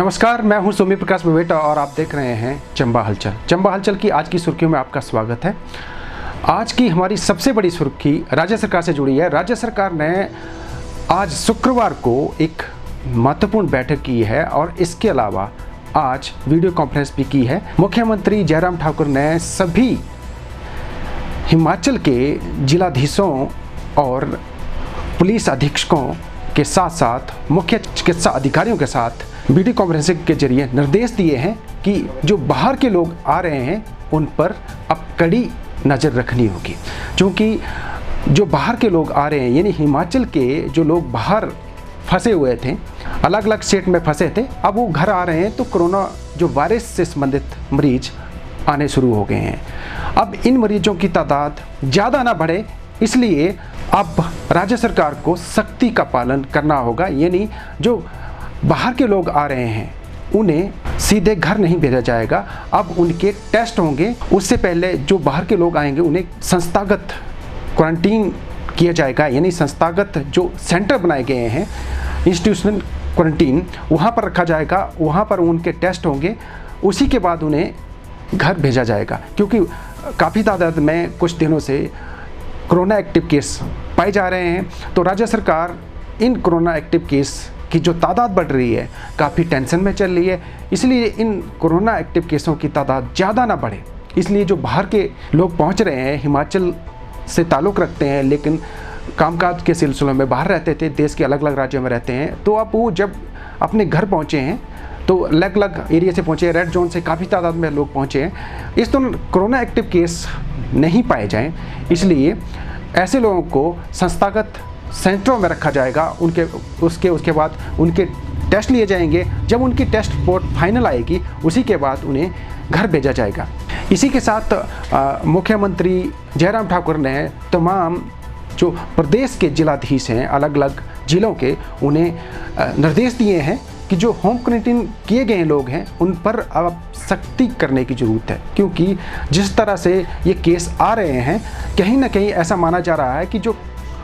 नमस्कार, मैं हूं सोमी प्रकाश बवेटा और आप देख रहे हैं चंबा हलचल। चंबा हलचल की आज की सुर्खियों में आपका स्वागत है। आज की हमारी सबसे बड़ी सुर्खी राज्य सरकार से जुड़ी है। राज्य सरकार ने आज शुक्रवार को एक महत्वपूर्ण बैठक की है और इसके अलावा आज वीडियो कॉन्फ्रेंस भी की है। मुख्यमंत्री जयराम ठाकुर ने सभी हिमाचल के जिलाधीशों और पुलिस अधीक्षकों के साथ साथ मुख्य चिकित्सा अधिकारियों के साथ वीडियो कॉन्फ्रेंसिंग के जरिए निर्देश दिए हैं कि जो बाहर के लोग आ रहे हैं उन पर अब कड़ी नज़र रखनी होगी, क्योंकि जो बाहर के लोग आ रहे हैं यानी हिमाचल के जो लोग बाहर फंसे हुए थे, अलग अलग स्टेट में फंसे थे, अब वो घर आ रहे हैं तो कोरोना जो वायरस से संबंधित मरीज आने शुरू हो गए हैं। अब इन मरीजों की तादाद ज़्यादा ना बढ़े, इसलिए अब राज्य सरकार को सख्ती का पालन करना होगा। यानी जो बाहर के लोग आ रहे हैं उन्हें सीधे घर नहीं भेजा जाएगा, अब उनके टेस्ट होंगे। उससे पहले जो बाहर के लोग आएंगे उन्हें संस्थागत क्वारंटीन किया जाएगा, यानी संस्थागत जो सेंटर बनाए गए हैं इंस्टीट्यूशनल क्वारंटीन, वहाँ पर रखा जाएगा, वहाँ पर उनके टेस्ट होंगे, उसी के बाद उन्हें घर भेजा जाएगा। क्योंकि काफ़ी तादाद में कुछ दिनों से कोरोना एक्टिव केस पाए जा रहे हैं, तो राज्य सरकार इन कोरोना एक्टिव केस की जो तादाद बढ़ रही है काफ़ी टेंशन में चल रही है। इसलिए इन कोरोना एक्टिव केसों की तादाद ज़्यादा ना बढ़े, इसलिए जो बाहर के लोग पहुंच रहे हैं, हिमाचल से ताल्लुक़ रखते हैं लेकिन कामकाज के सिलसिलों में बाहर रहते थे, देश के अलग अलग राज्यों में रहते हैं, तो अब वो जब अपने घर पहुँचे हैं तो अलग अलग एरिया से पहुँचे, रेड जोन से काफ़ी तादाद में लोग पहुँचे हैं। इस दौरान कोरोना एक्टिव केस नहीं पाए जाएँ, इसलिए ऐसे लोगों को संस्थागत सेंटरों में रखा जाएगा। उसके बाद उनके टेस्ट लिए जाएंगे। जब उनकी टेस्ट रिपोर्ट फाइनल आएगी उसी के बाद उन्हें घर भेजा जाएगा। इसी के साथ मुख्यमंत्री जयराम ठाकुर ने तमाम जो प्रदेश के जिलाधीश हैं अलग अलग जिलों के, उन्हें निर्देश दिए हैं कि जो होम क्वारंटीन किए गए लोग हैं उन पर अब सख्ती करने की ज़रूरत है। क्योंकि जिस तरह से ये केस आ रहे हैं, कहीं ना कहीं ऐसा माना जा रहा है कि जो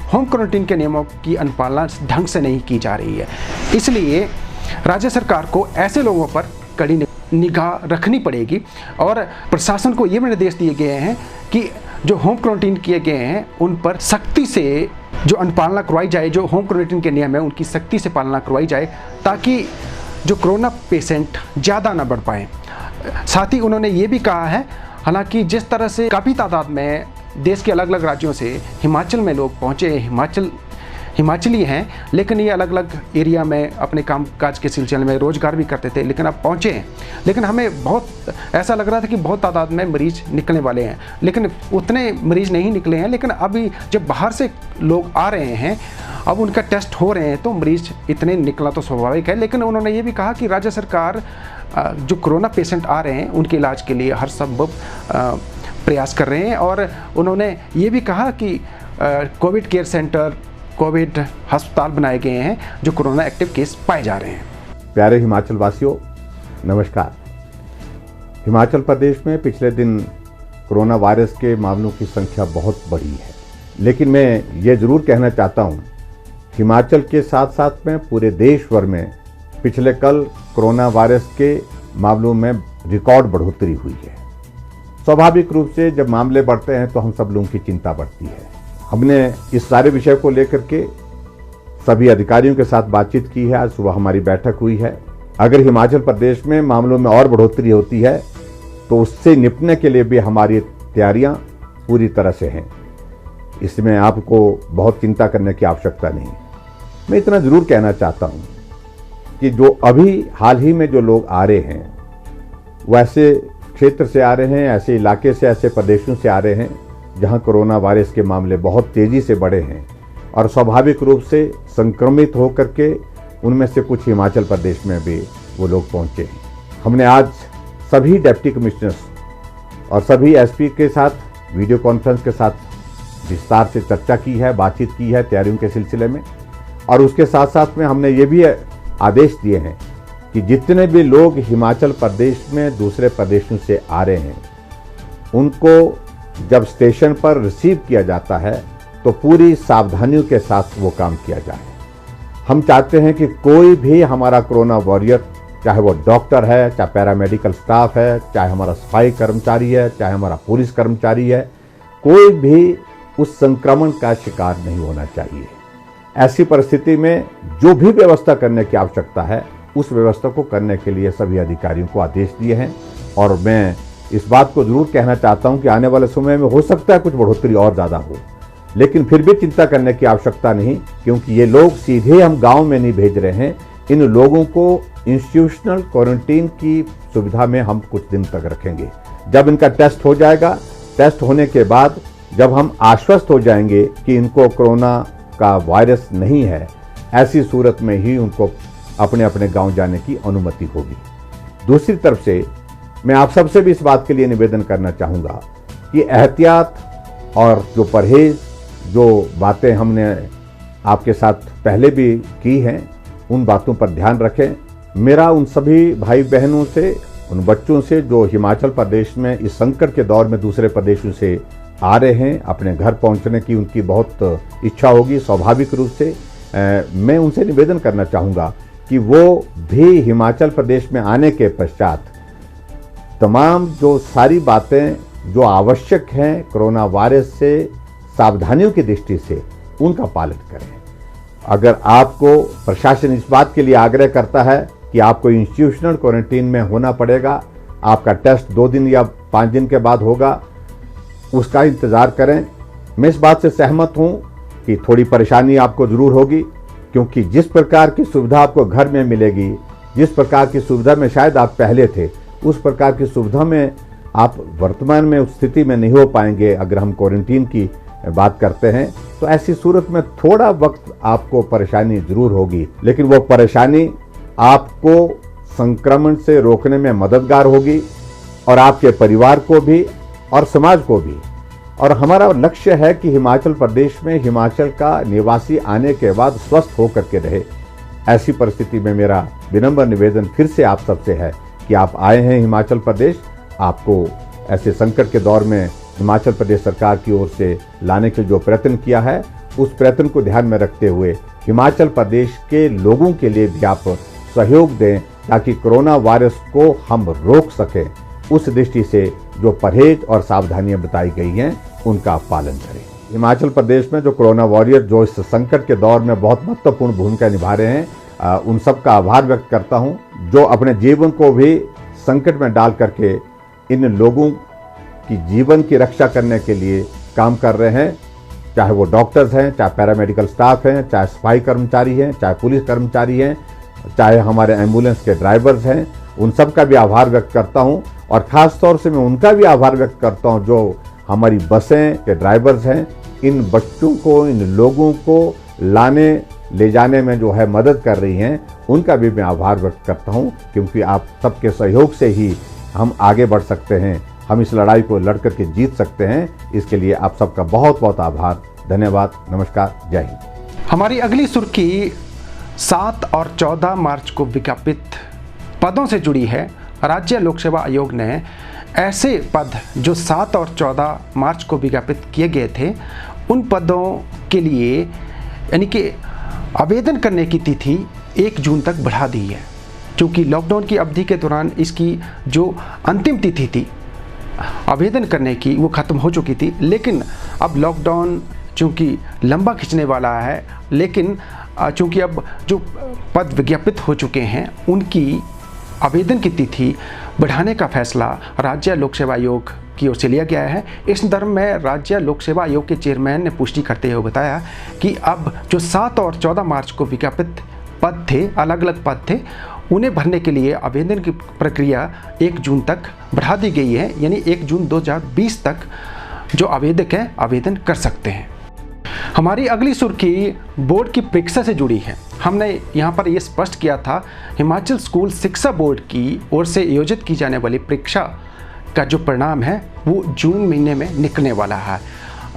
होम क्वारंटीन के नियमों की अनुपालना ढंग से नहीं की जा रही है। इसलिए राज्य सरकार को ऐसे लोगों पर कड़ी निगाह रखनी पड़ेगी और प्रशासन को ये निर्देश दिए गए हैं कि जो होम क्वारंटीन किए गए हैं उन पर सख्ती से जो अनुपालना करवाई जाए, जो होम क्वारंटीन के नियम है उनकी सख्ती से पालना करवाई जाए, ताकि जो कोरोना पेशेंट ज़्यादा ना बढ़ पाए। साथ ही उन्होंने ये भी कहा है, हालांकि जिस तरह से काफ़ी तादाद में देश के अलग अलग राज्यों से हिमाचल में लोग पहुँचे, हिमाचली हैं, लेकिन ये अलग अलग एरिया में अपने कामकाज के सिलसिले में रोज़गार भी करते थे, लेकिन अब पहुँचे हैं। लेकिन हमें बहुत ऐसा लग रहा था कि बहुत तादाद में मरीज़ निकलने वाले हैं, लेकिन उतने मरीज़ नहीं निकले हैं। लेकिन अभी जब बाहर से लोग आ रहे हैं, अब उनका टेस्ट हो रहे हैं, तो मरीज़ इतने निकलना तो स्वाभाविक है। लेकिन उन्होंने ये भी कहा कि राज्य सरकार जो कोरोना पेशेंट आ रहे हैं उनके इलाज के लिए हर संभव प्रयास कर रहे हैं। और उन्होंने ये भी कहा कि कोविड केयर सेंटर, कोविड अस्पताल बनाए गए हैं जो कोरोना एक्टिव केस पाए जा रहे हैं। प्यारे हिमाचल वासियों, नमस्कार। हिमाचल प्रदेश में पिछले दिन कोरोना वायरस के मामलों की संख्या बहुत बढ़ी है, लेकिन मैं ये ज़रूर कहना चाहता हूँ, हिमाचल के साथ साथ में पूरे देश भर में पिछले कल कोरोना वायरस के मामलों में रिकॉर्ड बढ़ोतरी हुई है। स्वाभाविक रूप से जब मामले बढ़ते हैं तो हम सब लोगों की चिंता बढ़ती है। हमने इस सारे विषय को लेकर के सभी अधिकारियों के साथ बातचीत की है। आज सुबह हमारी बैठक हुई है। अगर हिमाचल प्रदेश में मामलों में और बढ़ोतरी होती है तो उससे निपटने के लिए भी हमारी तैयारियां पूरी तरह से हैं। इसमें आपको बहुत चिंता करने की आवश्यकता नहीं। मैं इतना ज़रूर कहना चाहता हूं कि जो अभी हाल ही में जो लोग आ रहे हैं वो ऐसे क्षेत्र से आ रहे हैं, ऐसे इलाके से, ऐसे प्रदेशों से आ रहे हैं जहां कोरोना वायरस के मामले बहुत तेज़ी से बढ़े हैं और स्वाभाविक रूप से संक्रमित होकर के उनमें से कुछ हिमाचल प्रदेश में भी वो लोग पहुंचे हैं। हमने आज सभी डिप्टी कमिश्नर्स और सभी एसपी के साथ वीडियो कॉन्फ्रेंस के साथ विस्तार से चर्चा की है, बातचीत की है तैयारियों के सिलसिले में। और उसके साथ साथ में हमने ये भी आदेश दिए हैं कि जितने भी लोग हिमाचल प्रदेश में दूसरे प्रदेशों से आ रहे हैं उनको जब स्टेशन पर रिसीव किया जाता है तो पूरी सावधानियों के साथ वो काम किया जाए। हम चाहते हैं कि कोई भी हमारा कोरोना वॉरियर चाहे वो डॉक्टर है, चाहे पैरामेडिकल स्टाफ है, चाहे हमारा सफाई कर्मचारी है, चाहे हमारा पुलिस कर्मचारी है, कोई भी उस संक्रमण का शिकार नहीं होना चाहिए। ऐसी परिस्थिति में जो भी व्यवस्था करने की आवश्यकता है उस व्यवस्था को करने के लिए सभी अधिकारियों को आदेश दिए हैं। और मैं इस बात को जरूर कहना चाहता हूं कि आने वाले समय में हो सकता है कुछ बढ़ोतरी और ज़्यादा हो, लेकिन फिर भी चिंता करने की आवश्यकता नहीं, क्योंकि ये लोग सीधे हम गांव में नहीं भेज रहे हैं। इन लोगों को इंस्टीट्यूशनल क्वारंटीन की सुविधा में हम कुछ दिन तक रखेंगे। जब इनका टेस्ट हो जाएगा, टेस्ट होने के बाद जब हम आश्वस्त हो जाएंगे कि इनको कोरोना का वायरस नहीं है, ऐसी सूरत में ही उनको अपने अपने गांव जाने की अनुमति होगी। दूसरी तरफ से मैं आप सबसे भी इस बात के लिए निवेदन करना चाहूँगा कि एहतियात और जो परहेज, जो बातें हमने आपके साथ पहले भी की हैं, उन बातों पर ध्यान रखें। मेरा उन सभी भाई बहनों से, उन बच्चों से जो हिमाचल प्रदेश में इस संकट के दौर में दूसरे प्रदेशों से आ रहे हैं, अपने घर पहुंचने की उनकी बहुत इच्छा होगी स्वाभाविक रूप से। मैं उनसे निवेदन करना चाहूँगा कि वो भी हिमाचल प्रदेश में आने के पश्चात तमाम जो सारी बातें जो आवश्यक हैं कोरोना वायरस से सावधानियों की दृष्टि से, उनका पालन करें। अगर आपको प्रशासन इस बात के लिए आग्रह करता है कि आपको इंस्टीट्यूशनल क्वारंटीन में होना पड़ेगा, आपका टेस्ट 2 दिन या 5 दिन के बाद होगा, उसका इंतज़ार करें। मैं इस बात से सहमत हूं कि थोड़ी परेशानी आपको ज़रूर होगी, क्योंकि जिस प्रकार की सुविधा आपको घर में मिलेगी, जिस प्रकार की सुविधा में शायद आप पहले थे, उस प्रकार की सुविधा में आप वर्तमान में उस स्थिति में नहीं हो पाएंगे। अगर हम क्वारंटीन की बात करते हैं तो ऐसी सूरत में थोड़ा वक्त आपको परेशानी ज़रूर होगी, लेकिन वो परेशानी आपको संक्रमण से रोकने में मददगार होगी और आपके परिवार को भी और समाज को भी। और हमारा लक्ष्य है कि हिमाचल प्रदेश में हिमाचल का निवासी आने के बाद स्वस्थ होकर के रहे। ऐसी परिस्थिति में मेरा विनम्र निवेदन फिर से आप सबसे है कि आप आए हैं हिमाचल प्रदेश, आपको ऐसे संकट के दौर में हिमाचल प्रदेश सरकार की ओर से लाने के जो प्रयत्न किया है, उस प्रयत्न को ध्यान में रखते हुए हिमाचल प्रदेश के लोगों के लिए भी आप सहयोग दें, ताकि कोरोना वायरस को हम रोक सकें। उस दृष्टि से जो परहेज और सावधानियां बताई गई हैं, उनका आप पालन करें। हिमाचल प्रदेश में जो कोरोना वॉरियर जो इस संकट के दौर में बहुत महत्वपूर्ण भूमिका निभा रहे हैं, उन सब का आभार व्यक्त करता हूं, जो अपने जीवन को भी संकट में डाल करके इन लोगों की जीवन की रक्षा करने के लिए काम कर रहे हैं। चाहे वो डॉक्टर्स हैं, चाहे पैरामेडिकल स्टाफ हैं, चाहे सफाई कर्मचारी हैं, चाहे पुलिस कर्मचारी हैं, चाहे हमारे एम्बुलेंस के ड्राइवर्स हैं, उन सब का भी आभार व्यक्त करता हूं। और ख़ास तौर से मैं उनका भी आभार व्यक्त करता हूं जो हमारी बसें के ड्राइवर्स हैं। इन बच्चों को, इन लोगों को लाने ले जाने में जो है मदद कर रही हैं, उनका भी मैं आभार व्यक्त करता हूं, क्योंकि आप सबके सहयोग से ही हम आगे बढ़ सकते हैं, हम इस लड़ाई को लड़ कर के जीत सकते हैं। इसके लिए आप सबका बहुत बहुत आभार, धन्यवाद, नमस्कार, जय हिंद। हमारी अगली सुर्खी 7 और 14 मार्च को विज्ञापित पदों से जुड़ी है। राज्य लोक सेवा आयोग ने ऐसे पद जो 7 और 14 मार्च को विज्ञापित किए गए थे, उन पदों के लिए यानी कि आवेदन करने की तिथि 1 जून तक बढ़ा दी है, क्योंकि लॉकडाउन की अवधि के दौरान इसकी जो अंतिम तिथि थी आवेदन करने की, वो ख़त्म हो चुकी थी। लेकिन अब लॉकडाउन चूँकि लंबा खिंचने वाला है, लेकिन चूँकि अब जो पद विज्ञापित हो चुके हैं, उनकी आवेदन की तिथि बढ़ाने का फैसला राज्य लोक सेवा आयोग की ओर से लिया गया है। इस संदर्भ में राज्य लोक सेवा आयोग के चेयरमैन ने पुष्टि करते हुए बताया कि अब जो 7 और 14 मार्च को विज्ञापित पद थे, अलग अलग पद थे, उन्हें भरने के लिए आवेदन की प्रक्रिया 1 जून तक बढ़ा दी गई है। यानी 1 जून 2020 तक जो आवेदक हैं आवेदन कर सकते हैं। हमारी अगली सुर्खी बोर्ड की परीक्षा से जुड़ी है। हमने यहाँ पर यह स्पष्ट किया था, हिमाचल स्कूल शिक्षा बोर्ड की ओर से आयोजित की जाने वाली परीक्षा का जो परिणाम है वो जून महीने में निकलने वाला है।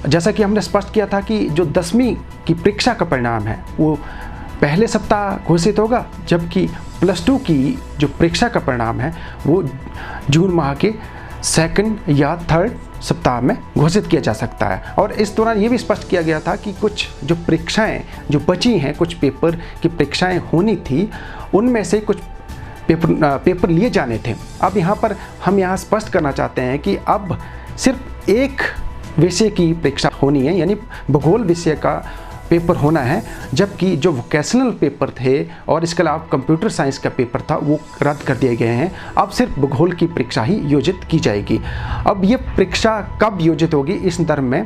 जैसा कि हमने स्पष्ट किया था कि जो 10वीं की परीक्षा का परिणाम है वो पहले सप्ताह घोषित होगा, जबकि +2 की जो परीक्षा का परिणाम है वो जून माह के 2nd या 3rd सप्ताह में घोषित किया जा सकता है। और इस दौरान ये भी स्पष्ट किया गया था कि कुछ जो परीक्षाएं जो बची हैं, कुछ पेपर की परीक्षाएं होनी थी, उनमें से कुछ पेपर लिए जाने थे। अब यहाँ पर हम यहाँ स्पष्ट करना चाहते हैं कि अब सिर्फ एक विषय की परीक्षा होनी है, यानी भूगोल विषय का पेपर होना है, जबकि जो वोकेशनल पेपर थे और इसके अलावा कंप्यूटर साइंस का पेपर था वो रद्द कर दिए गए हैं। अब सिर्फ भूगोल की परीक्षा ही योजित की जाएगी। अब ये परीक्षा कब योजित होगी, इस संदर्भ में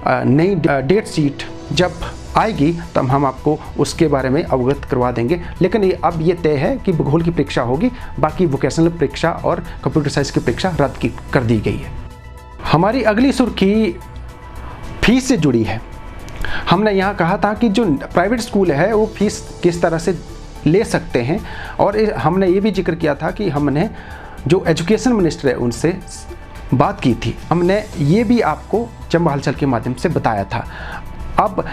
नई डेट शीट जब आएगी तब हम आपको उसके बारे में अवगत करवा देंगे। लेकिन अब ये तय है कि भूगोल की परीक्षा होगी, बाकी वोकेशनल परीक्षा और कंप्यूटर साइंस की परीक्षा रद्द कर दी गई है। हमारी अगली सुर्खी फीस से जुड़ी है। हमने यहाँ कहा था कि जो प्राइवेट स्कूल है वो फीस किस तरह से ले सकते हैं, और हमने ये भी जिक्र किया था कि हमने जो एजुकेशन मिनिस्टर है उनसे बात की थी। हमने ये भी आपको चंबा हलचल के माध्यम से बताया था। अब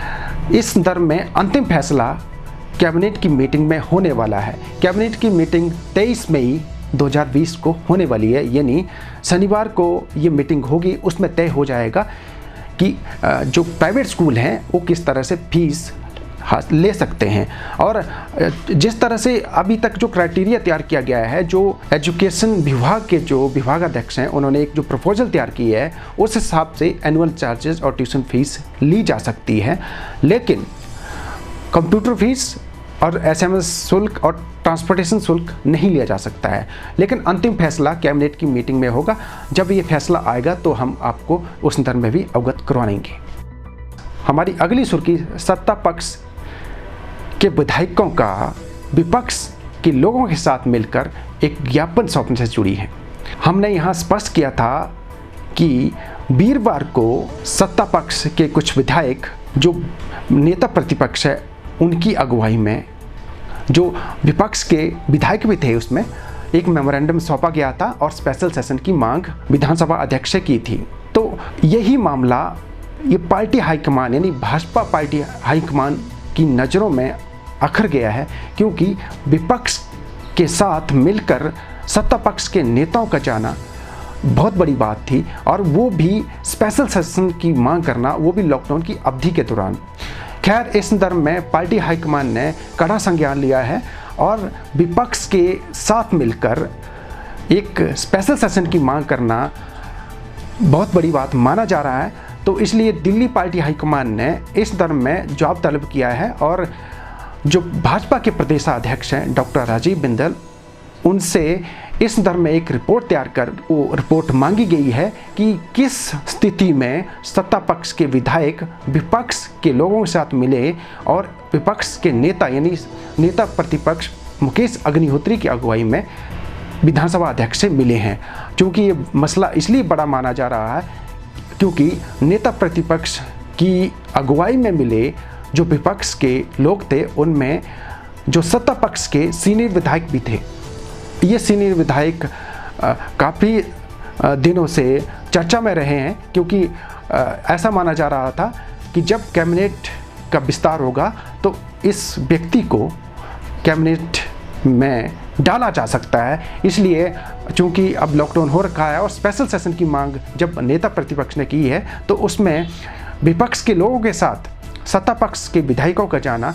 इस संदर्भ में अंतिम फैसला कैबिनेट की मीटिंग में होने वाला है। कैबिनेट की मीटिंग 23 मई 2020 को होने वाली है, यानी शनिवार को ये मीटिंग होगी। उसमें तय हो जाएगा कि जो प्राइवेट स्कूल हैं वो किस तरह से फीस ले सकते हैं। और जिस तरह से अभी तक जो क्राइटेरिया तैयार किया गया है, जो एजुकेशन विभाग के जो विभागाध्यक्ष हैं उन्होंने एक जो प्रपोजल तैयार की है, उस हिसाब से एनुअल चार्जेस और ट्यूशन फीस ली जा सकती है। लेकिन कंप्यूटर फीस और SMS शुल्क और ट्रांसपोर्टेशन शुल्क नहीं लिया जा सकता है। लेकिन अंतिम फैसला कैबिनेट की मीटिंग में होगा। जब ये फैसला आएगा तो हम आपको उस संदर्भ में भी अवगत करवाएंगे। हमारी अगली सुर्खी सत्ता पक्ष के विधायकों का विपक्ष के लोगों के साथ मिलकर एक ज्ञापन सौंपने से जुड़ी है। हमने यहाँ स्पष्ट किया था कि वीरवार को सत्ता पक्ष के कुछ विधायक जो नेता प्रतिपक्ष है उनकी अगुवाई में जो विपक्ष के विधायक भी थे उसमें एक मेमोरेंडम सौंपा गया था और स्पेशल सेशन की मांग विधानसभा अध्यक्ष से की थी। तो यही मामला ये पार्टी हाईकमान यानी भाजपा पार्टी हाईकमान की नज़रों में अखर गया है, क्योंकि विपक्ष के साथ मिलकर सत्ता पक्ष के नेताओं का जाना बहुत बड़ी बात थी, और वो भी स्पेशल सेशन की मांग करना, वो भी लॉकडाउन की अवधि के दौरान। खैर, इस संदर्भ में पार्टी हाईकमान ने कड़ा संज्ञान लिया है और विपक्ष के साथ मिलकर एक स्पेशल सेशन की मांग करना बहुत बड़ी बात माना जा रहा है। तो इसलिए दिल्ली पार्टी हाईकमान ने इस संदर्भ में जवाब तलब किया है, और जो भाजपा के प्रदेशाध्यक्ष हैं डॉक्टर राजीव बिंदल, उनसे इस संदर्भ में एक रिपोर्ट तैयार कर वो रिपोर्ट मांगी गई है कि किस स्थिति में सत्ता पक्ष के विधायक विपक्ष के लोगों के साथ मिले और विपक्ष के नेता यानी नेता प्रतिपक्ष मुकेश अग्निहोत्री की अगुवाई में विधानसभा अध्यक्ष से मिले हैं। क्योंकि ये मसला इसलिए बड़ा माना जा रहा है क्योंकि नेता प्रतिपक्ष की अगुवाई में मिले जो विपक्ष के लोग थे उनमें जो सत्ता पक्ष के सीनियर विधायक भी थे। ये सीनियर विधायक काफ़ी दिनों से चर्चा में रहे हैं, क्योंकि ऐसा माना जा रहा था कि जब कैबिनेट का विस्तार होगा तो इस व्यक्ति को कैबिनेट में डाला जा सकता है। इसलिए चूंकि अब लॉकडाउन हो रखा है और स्पेशल सेशन की मांग जब नेता प्रतिपक्ष ने की है तो उसमें विपक्ष के लोगों के साथ सत्ता पक्ष के विधायकों का जाना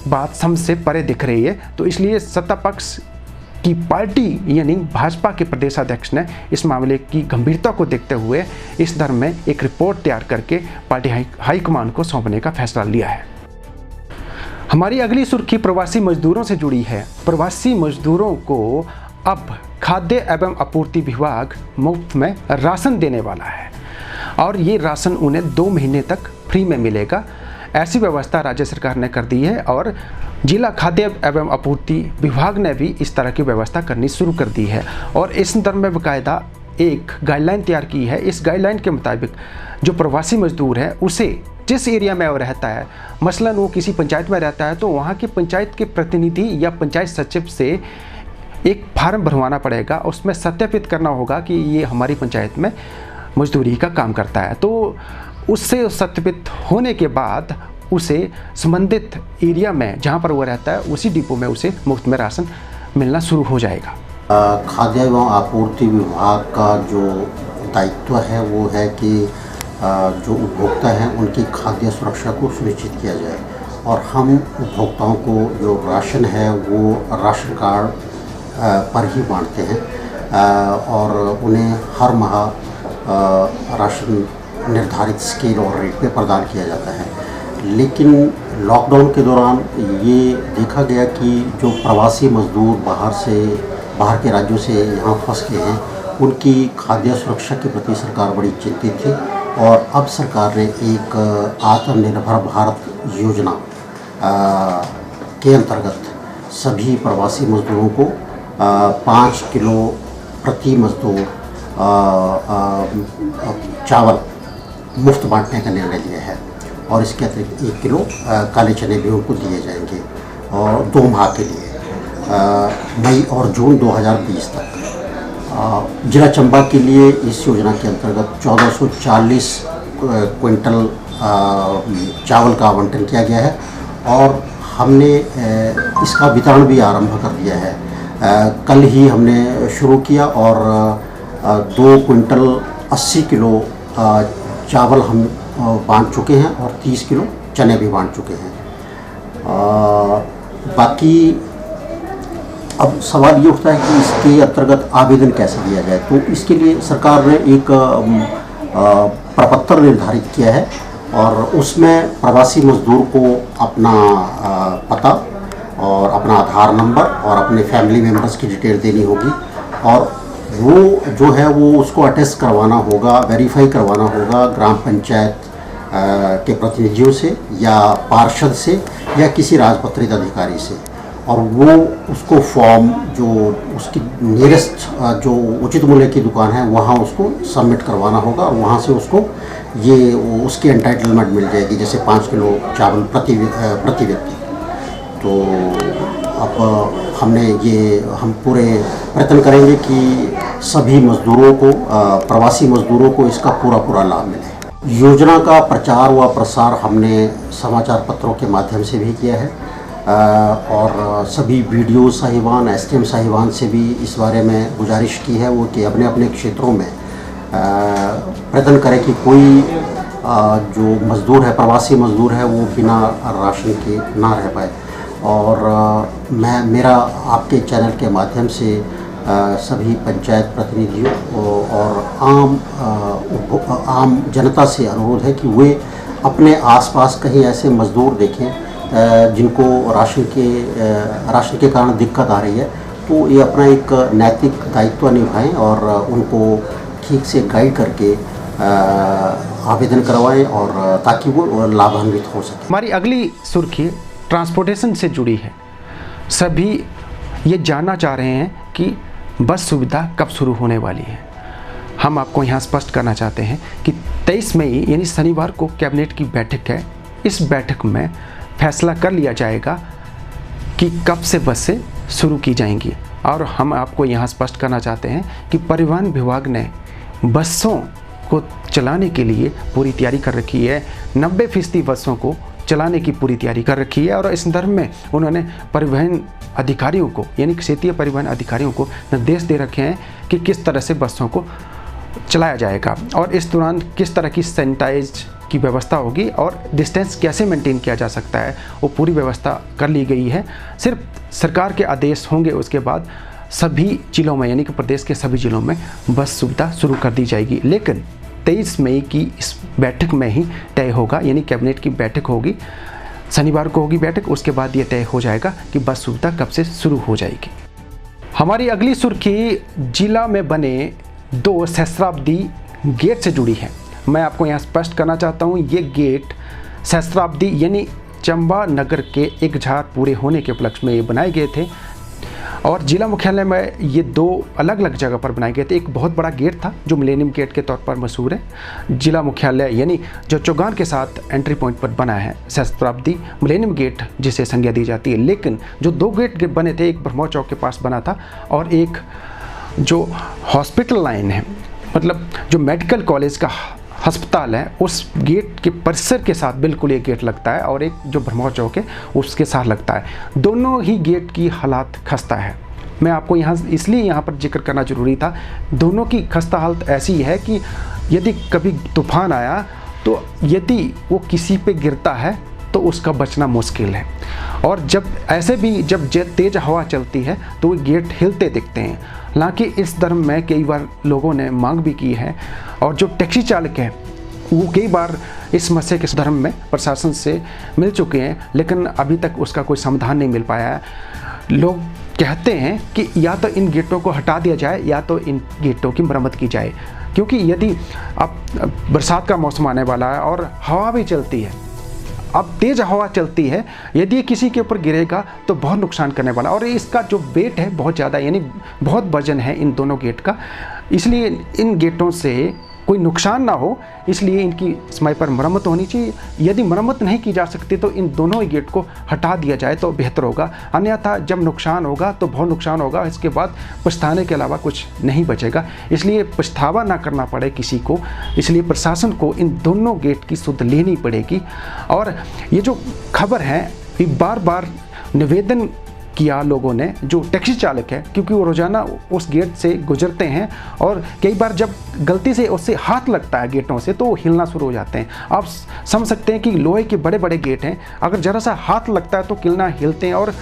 बात समझ से परे दिख रही है। तो इसलिए सत्ता पक्ष की पार्टी यानी भाजपा के प्रदेशाध्यक्ष ने इस मामले की गंभीरता को देखते हुए इस धर्म में एक रिपोर्ट तैयार करके पार्टी हाईकमान को सौंपने का फैसला लिया है। हमारी अगली सुर्खी प्रवासी मजदूरों से जुड़ी है। प्रवासी मजदूरों को अब खाद्य एवं आपूर्ति विभाग मुफ्त में राशन देने वाला है और ये राशन उन्हें 2 महीने तक फ्री में मिलेगा। ऐसी व्यवस्था राज्य सरकार ने कर दी है और जिला खाद्य एवं आपूर्ति विभाग ने भी इस तरह की व्यवस्था करनी शुरू कर दी है और इस संदर्भ में बाकायदा एक गाइडलाइन तैयार की है। इस गाइडलाइन के मुताबिक जो प्रवासी मजदूर है उसे जिस एरिया में वो रहता है, मसलन वो किसी पंचायत में रहता है तो वहाँ की पंचायत के प्रतिनिधि या पंचायत सचिव से एक फार्म भरवाना पड़ेगा। उसमें सत्यापित करना होगा कि ये हमारी पंचायत में मजदूरी का काम करता है। तो उससे सत्यापित होने के बाद उसे संबंधित एरिया में जहाँ पर वो रहता है उसी डिपो में उसे मुफ्त में राशन मिलना शुरू हो जाएगा। खाद्य एवं आपूर्ति विभाग का जो दायित्व है वो है कि जो उपभोक्ता हैं उनकी खाद्य सुरक्षा को सुनिश्चित किया जाए और हम उपभोक्ताओं को जो राशन है वो राशन कार्ड पर ही बांटते हैं और उन्हें हर माह राशन निर्धारित स्केल और रेट पे प्रदान किया जाता है। लेकिन लॉकडाउन के दौरान ये देखा गया कि जो प्रवासी मजदूर बाहर के राज्यों से यहाँ फंस गए हैं, उनकी खाद्य सुरक्षा के प्रति सरकार बड़ी चिंतित थी और अब सरकार ने एक आत्मनिर्भर भारत योजना के अंतर्गत सभी प्रवासी मजदूरों को 5 किलो प्रति मजदूर चावल मुफ्त बांटने का निर्णय लिया है और इसके अतिरिक्त 1 किलो काले चने भी उनको दिए जाएंगे और 2 माह के लिए मई और जून 2020 तक। जिला चंबा के लिए इस योजना के अंतर्गत 1440 क्विंटल चावल का आवंटन किया गया है और हमने इसका वितरण भी आरंभ कर दिया है। कल ही हमने शुरू किया और 2 क्विंटल 80 किलो चावल हम बांट चुके हैं और 30 किलो चने भी बांट चुके हैं। बाकी अब सवाल ये उठता है कि इसके अंतर्गत आवेदन कैसे दिया जाए। तो इसके लिए सरकार ने एक प्रपत्र निर्धारित किया है और उसमें प्रवासी मजदूर को अपना पता और अपना आधार नंबर और अपने फैमिली मेम्बर्स की डिटेल देनी होगी और वो जो है वो उसको अटेस्ट करवाना होगा, वेरीफाई करवाना होगा ग्राम पंचायत के प्रतिनिधियों से या पार्षद से या किसी राजपत्रित अधिकारी से और वो उसको फॉर्म जो उसकी नियरेस्ट जो उचित मूल्य की दुकान है वहाँ उसको सबमिट करवाना होगा और वहाँ से उसको ये उसकी एंटाइटलमेंट मिल जाएगी, जैसे 5 किलो चावल प्रति व्यक्ति। तो अब हम पूरे प्रयत्न करेंगे कि सभी मजदूरों को प्रवासी मजदूरों को इसका पूरा लाभ मिले। योजना का प्रचार व प्रसार हमने समाचार पत्रों के माध्यम से भी किया है और सभी वीडियो साहिबान एसटीएम साहिबान से भी इस बारे में गुजारिश की है वो कि अपने अपने क्षेत्रों में प्रयत्न करें कि कोई जो मज़दूर है, प्रवासी मज़दूर है, वो बिना राशन के ना रह पाए। और मेरा आपके चैनल के माध्यम से सभी पंचायत प्रतिनिधियों और आम जनता से अनुरोध है कि वे अपने आसपास कहीं ऐसे मज़दूर देखें जिनको राशन के कारण दिक्कत आ रही है, तो ये अपना एक नैतिक दायित्व निभाएं और उनको ठीक से गाइड करके आवेदन करवाएं और ताकि वो लाभान्वित हो सके। हमारी अगली सुर्खी ट्रांसपोर्टेशन से जुड़ी है। सभी ये जानना चाह रहे हैं कि बस सुविधा कब शुरू होने वाली है। हम आपको यहाँ स्पष्ट करना चाहते हैं कि 23 मई यानी शनिवार को कैबिनेट की बैठक है। इस बैठक में फैसला कर लिया जाएगा कि कब से बसें शुरू की जाएंगी। और हम आपको यहाँ स्पष्ट करना चाहते हैं कि परिवहन विभाग ने बसों को चलाने के लिए पूरी तैयारी कर रखी है। 90% बसों को चलाने की पूरी तैयारी कर रखी है और इस संदर्भ में उन्होंने परिवहन अधिकारियों को यानी क्षेत्रीय परिवहन अधिकारियों को निर्देश दे रखे हैं कि किस तरह से बसों को चलाया जाएगा और इस दौरान किस तरह की सैनिटाइज की व्यवस्था होगी और डिस्टेंस कैसे मेंटेन किया जा सकता है, वो पूरी व्यवस्था कर ली गई है। सिर्फ सरकार के आदेश होंगे उसके बाद सभी जिलों में यानी कि प्रदेश के सभी जिलों में बस सुविधा शुरू कर दी जाएगी। लेकिन 23 मई की इस बैठक में ही तय होगा, यानी कैबिनेट की बैठक होगी, शनिवार को होगी बैठक, उसके बाद ये तय हो जाएगा कि बस सुविधा कब से शुरू हो जाएगी। हमारी अगली सुर्खी जिला में बने 2 सहस्राब्दी गेट से जुड़ी है। मैं आपको यहाँ स्पष्ट करना चाहता हूँ, ये गेट सहस्राब्दी यानी चंबा नगर के 1000 पूरे होने के उपलक्ष्य में ये बनाए गए थे और जिला मुख्यालय में ये 2 अलग अलग जगह पर बनाए गए थे। एक बहुत बड़ा गेट था जो मिलेनियम गेट के तौर पर मशहूर है। जिला मुख्यालय यानी जो चौगान के साथ एंट्री पॉइंट पर बना है सहस्त्राब्दी मिलेनियम गेट जिसे संज्ञा दी जाती है। लेकिन जो 2 गेट बने थे, एक ब्रह्मोर चौक के पास बना था और एक जो हॉस्पिटल लाइन है, मतलब जो मेडिकल कॉलेज का अस्पताल है, उस गेट के परिसर के साथ बिल्कुल एक गेट लगता है और एक जो ब्रह्मोर चौक है उसके साथ लगता है। दोनों ही गेट की हालत खस्ता है। मैं आपको यहाँ इसलिए यहाँ पर जिक्र करना ज़रूरी था। दोनों की खस्ता हालत ऐसी है कि यदि कभी तूफान आया तो यदि वो किसी पे गिरता है तो उसका बचना मुश्किल है। और जब ऐसे भी जब तेज़ हवा चलती है तो वो गेट हिलते दिखते हैं। हालांकि इस धर्म में कई बार लोगों ने मांग भी की है और जो टैक्सी चालक हैं वो कई बार इस समस्या के धर्म में प्रशासन से मिल चुके हैं, लेकिन अभी तक उसका कोई समाधान नहीं मिल पाया है। लोग कहते हैं कि या तो इन गेटों को हटा दिया जाए या तो इन गेटों की मरम्मत की जाए, क्योंकि यदि अब बरसात का मौसम आने वाला है और हवा भी चलती है, अब तेज़ हवा चलती है, यदि ये किसी के ऊपर गिरेगा तो बहुत नुकसान करने वाला, और इसका जो वेट है बहुत ज़्यादा, यानी बहुत वजन है इन दोनों गेट का। इसलिए इन गेटों से कोई नुकसान ना हो, इसलिए इनकी समय पर मरम्मत होनी चाहिए। यदि मरम्मत नहीं की जा सकती तो इन दोनों ही गेट को हटा दिया जाए तो बेहतर होगा, अन्यथा जब नुकसान होगा तो बहुत नुकसान होगा, इसके बाद पछताने के अलावा कुछ नहीं बचेगा। इसलिए पछतावा ना करना पड़े किसी को, इसलिए प्रशासन को इन दोनों गेट की सुध लेनी पड़ेगी। और ये जो खबर है ये बार बार निवेदन किया लोगों ने, जो टैक्सी चालक है, क्योंकि वो रोज़ाना उस गेट से गुजरते हैं और कई बार जब गलती से उससे हाथ लगता है गेटों से तो वो हिलना शुरू हो जाते हैं। आप समझ सकते हैं कि लोहे के बड़े बड़े गेट हैं, अगर ज़रा सा हाथ लगता है तो किलना हिलते हैं, और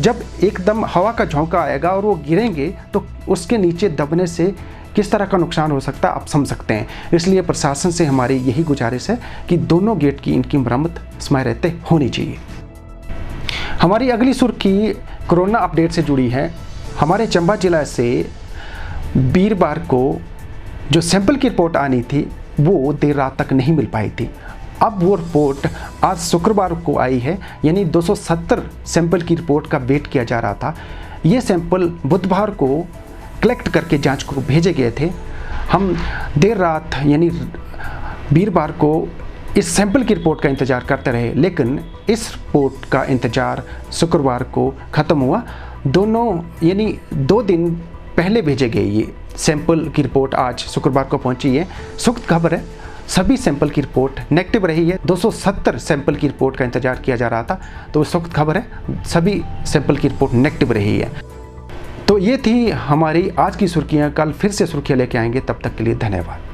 जब एकदम हवा का झोंका आएगा और वो गिरेंगे तो उसके नीचे दबने से किस तरह का नुकसान हो सकता है आप समझ सकते हैं। इसलिए प्रशासन से हमारी यही गुजारिश है कि दोनों गेट की इनकी मरम्मत समय रहते होनी चाहिए। हमारी अगली सुर्खी कोरोना अपडेट से जुड़ी है। हमारे चंबा जिला से वीरवार को जो सैंपल की रिपोर्ट आनी थी वो देर रात तक नहीं मिल पाई थी। अब वो रिपोर्ट आज शुक्रवार को आई है, यानी 270 सैंपल की रिपोर्ट का वेट किया जा रहा था। ये सैंपल बुधवार को कलेक्ट करके जांच को भेजे गए थे। हम देर रात यानी वीरवार को इस सैंपल की रिपोर्ट का इंतज़ार करते रहे, लेकिन इस रिपोर्ट का इंतज़ार शुक्रवार को ख़त्म हुआ। दोनों यानी 2 दिन पहले भेजे गए ये सैंपल की रिपोर्ट आज शुक्रवार को पहुंची है। सुखद खबर है, सभी सैंपल की रिपोर्ट नेगेटिव रही है। 270 सैंपल की रिपोर्ट का इंतज़ार किया जा रहा था, तो सुखद खबर है, सभी सैंपल की रिपोर्ट नेगेटिव रही है। तो ये थी हमारी आज की सुर्खियाँ। कल फिर से सुर्खियाँ लेके आएंगे, तब तक के लिए धन्यवाद।